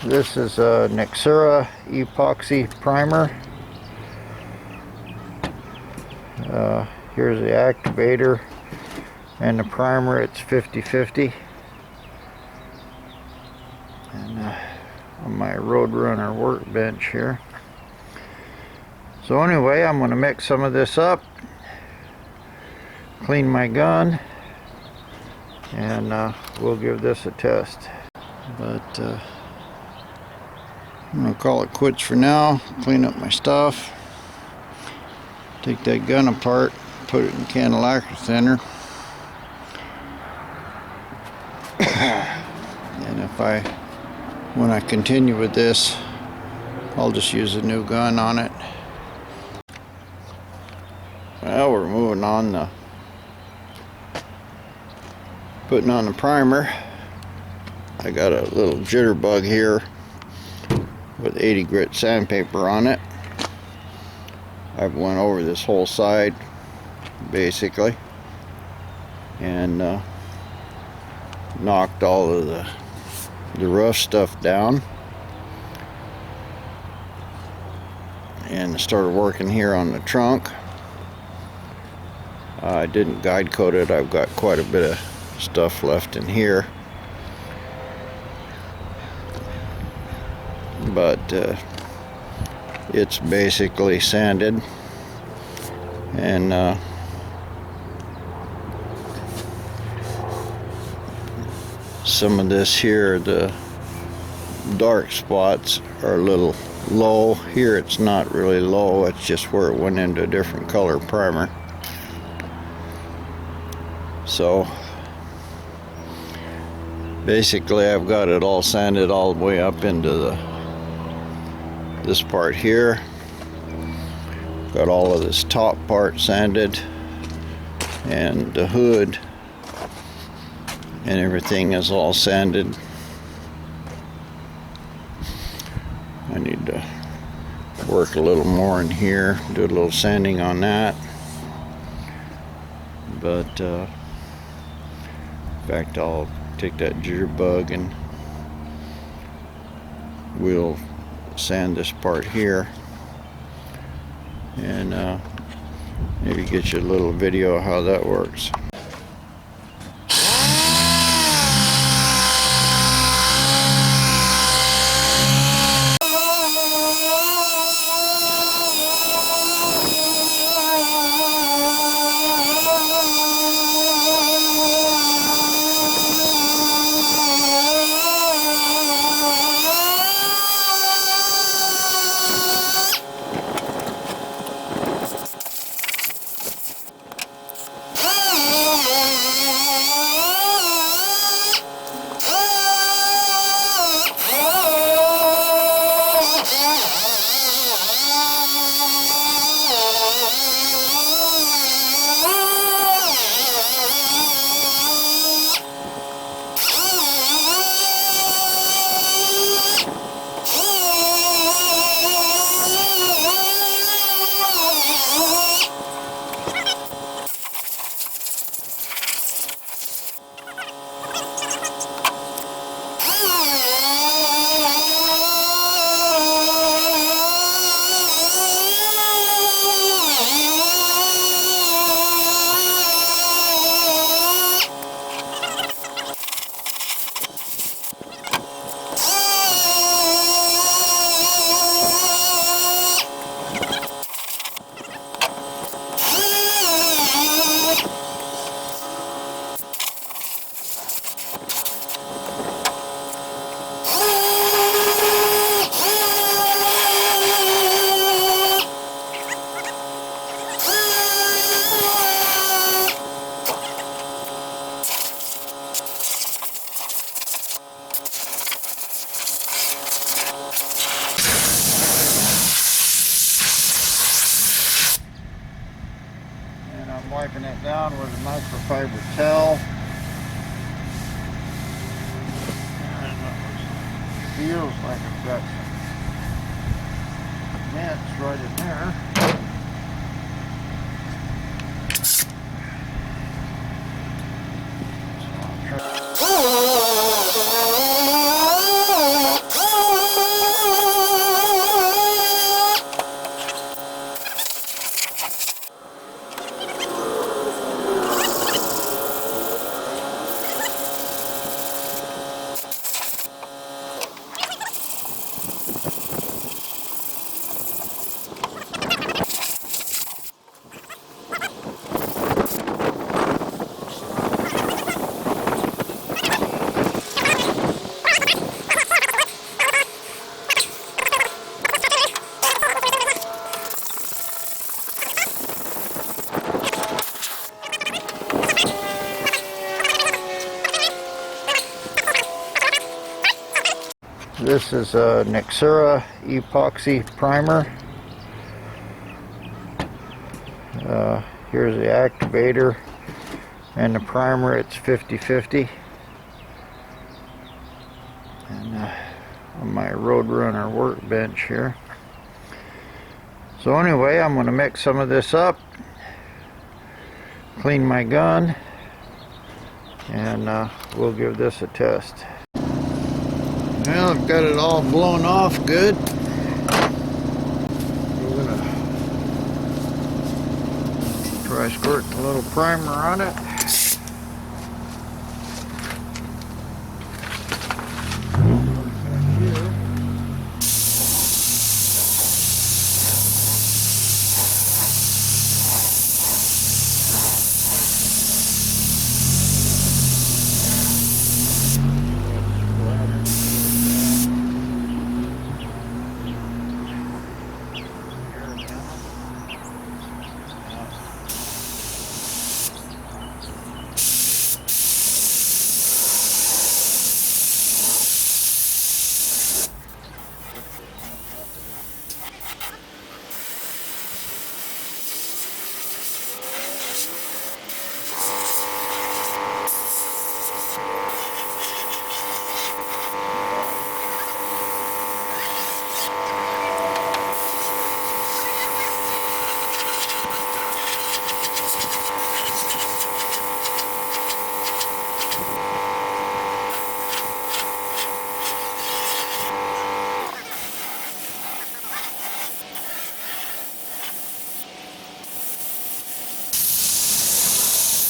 This is a Nexera epoxy primer. Here's the activator and the primer. It's 50-50. And on my Roadrunner workbench here. So anyway, I'm going to mix some of this up, clean my gun, and we'll give this a test. But I'm going to call it quits for now. Clean up my stuff, take that gun apart, put it in a can of lacquer thinner, and when I continue with this, I'll just use a new gun on it. Well, we're moving on putting on the primer. I got a little jitterbug here with 80 grit sandpaper on it. I've went over this whole side basically and knocked all of the rough stuff down and started working here on the trunk. I didn't guide coat it. I've got quite a bit of stuff left in here, but it's basically sanded, and some of this here, the dark spots are a little low. Here it's not really low, it's just where it went into a different color primer. So basically I've got it all sanded all the way up into this part here. Got all of this top part sanded, and the hood and everything is all sanded. I need to work a little more in here, do a little sanding on that. But in fact, I'll take that jitterbug and we'll sand this part here, and maybe get you a little video of how that works. I'm wiping it down with a microfiber towel. And it feels like I've got some mints right in there. So I'll try. This is a Nexera epoxy primer. Here's the activator and the primer. It's 50-50. And on my Roadrunner workbench here. So anyway, I'm going to mix some of this up, clean my gun, and we'll give this a test. Well, I've got it all blown off good. We're going to try squirting a little primer on it.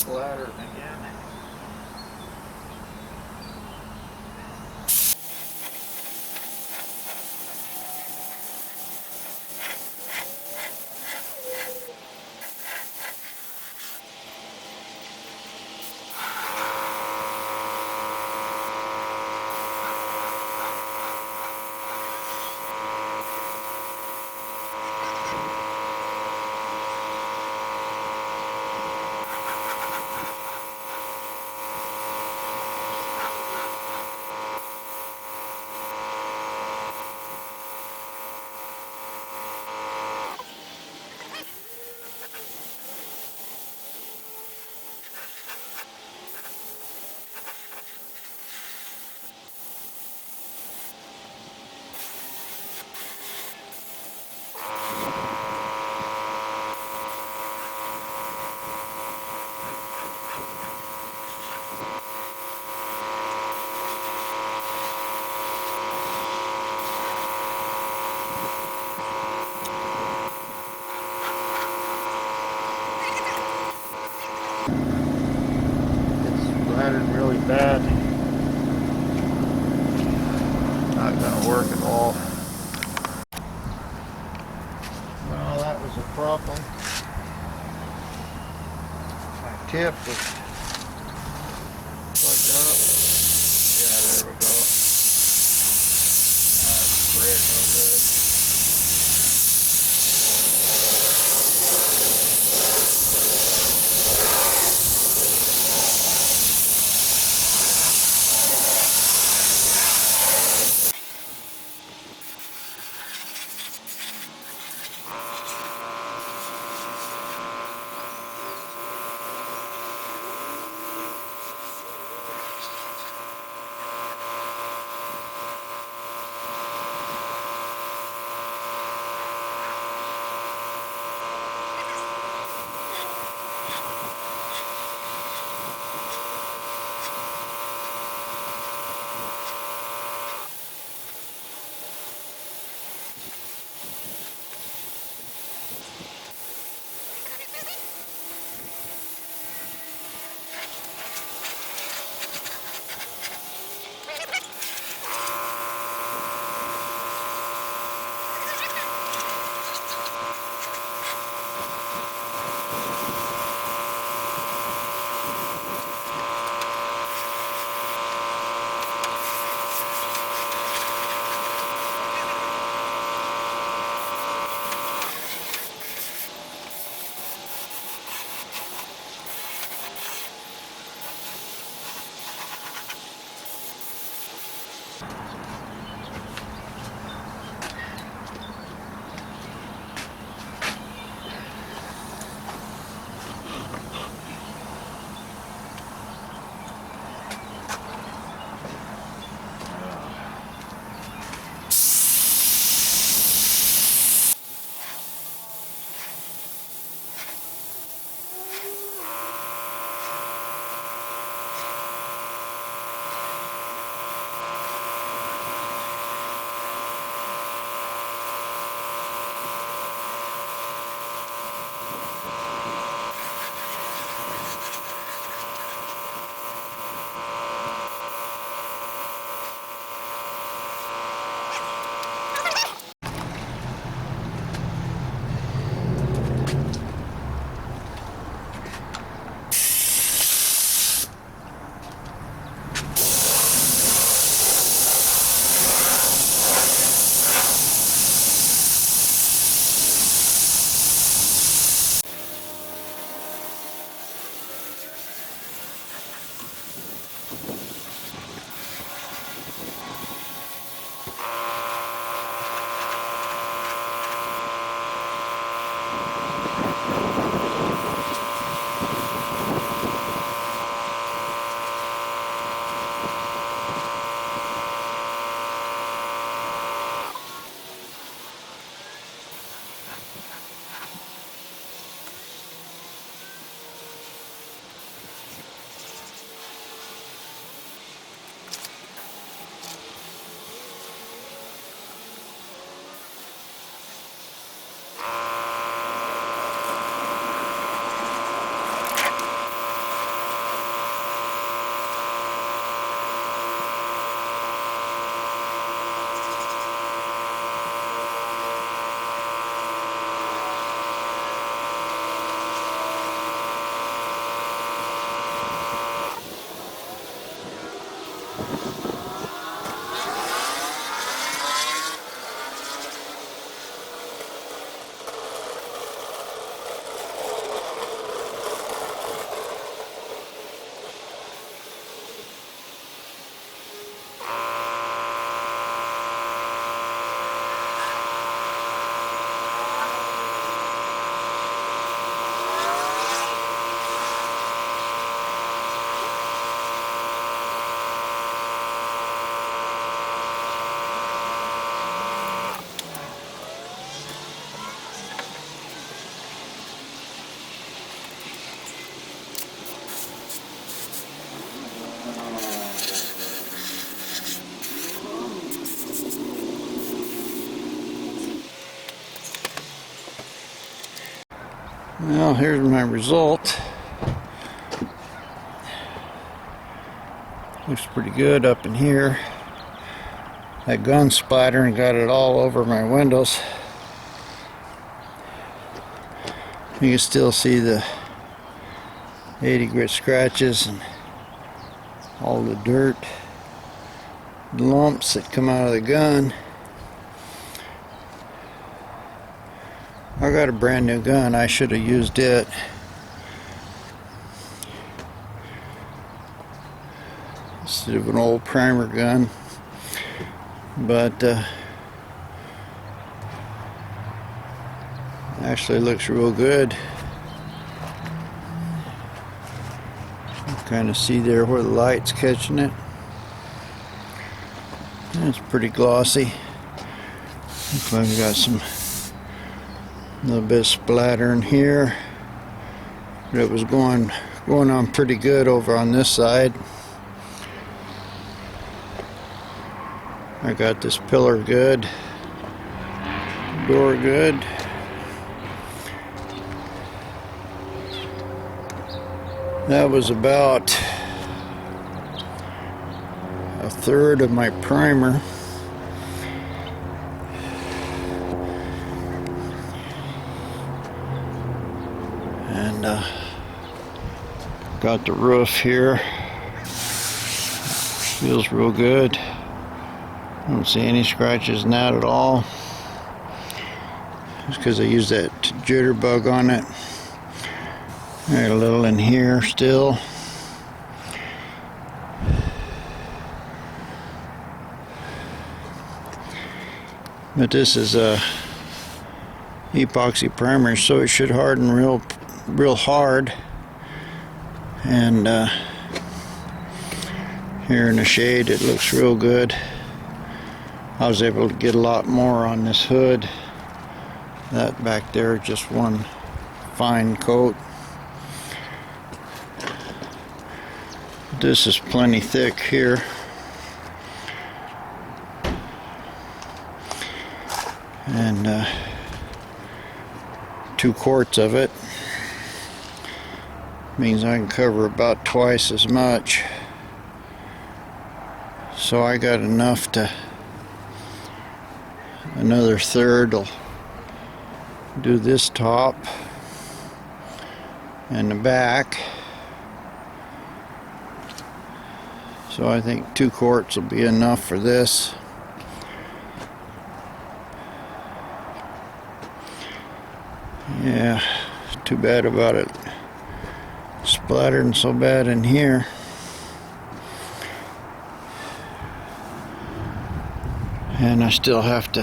Splattering again. Splattered really bad. Not going to work at all. Well, that was a problem. My tip was plugged up. Yeah, there we go. That's sprayed real good. Well, here's my result. Looks pretty good up in here. That gun splatter and got it all over my windows. You can still see the 80 grit scratches and all the dirt, the lumps that come out of the gun. I got a brand new gun. I should have used it. Instead of an old primer gun. But actually looks real good. You kind of see there where the light's catching it. It's pretty glossy. Looks like I've got some little bit of splatter in here. But it was going on pretty good over on this side. I got this pillar good, door good. That was about a third of my primer. And got the roof here. Feels real good. I don't see any scratches in that at all. Just because I used that jitterbug on it. Got a little in here still. But this is a epoxy primer, so it should harden real hard. And here in the shade it looks real good. I was able to get a lot more on this hood. That back there, just one fine coat. This is plenty thick here. And 2 quarts of it means I can cover about twice as much. So I got enough to, another third will do this top and the back. So I think 2 quarts will be enough for this. Yeah, too bad about it splattering so bad in here. And I still have to,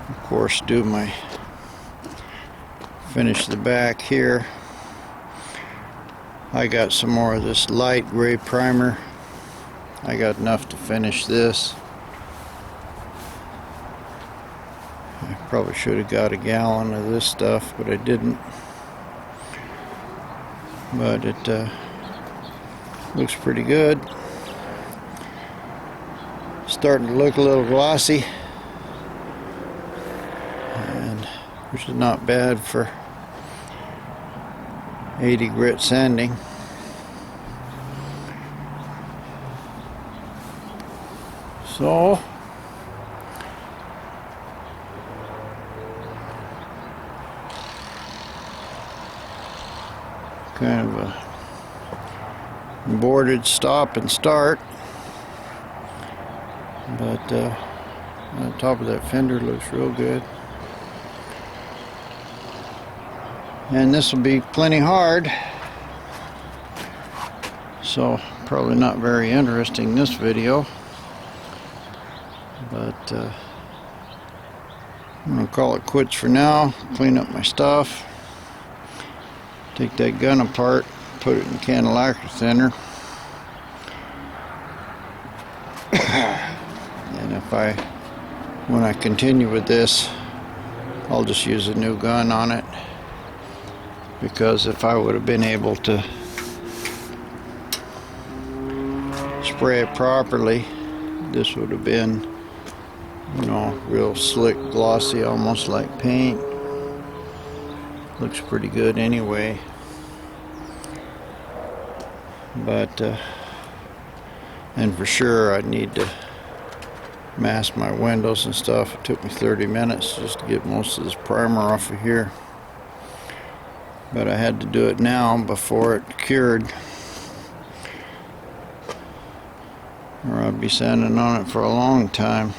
of course, finish the back here. I got some more of this light gray primer. I got enough to finish this. I probably should have got a gallon of this stuff, but I didn't. But it looks pretty good. Starting to look a little glossy, and which is not bad for 80 grit sanding. So kind of a boarded stop and start, but on top of that fender looks real good. And this will be plenty hard, so probably not very interesting this video, but I'm gonna call it quits for now. Clean up my stuff, take that gun apart, put it in a can of lacquer thinner, and when I continue with this, I'll just use a new gun on it, because if I would have been able to spray it properly, this would have been, you know, real slick, glossy, almost like paint. Looks pretty good anyway. But and for sure I need to mask my windows and stuff. It took me 30 minutes just to get most of this primer off of here, but I had to do it now before it cured, or I'd be sanding on it for a long time.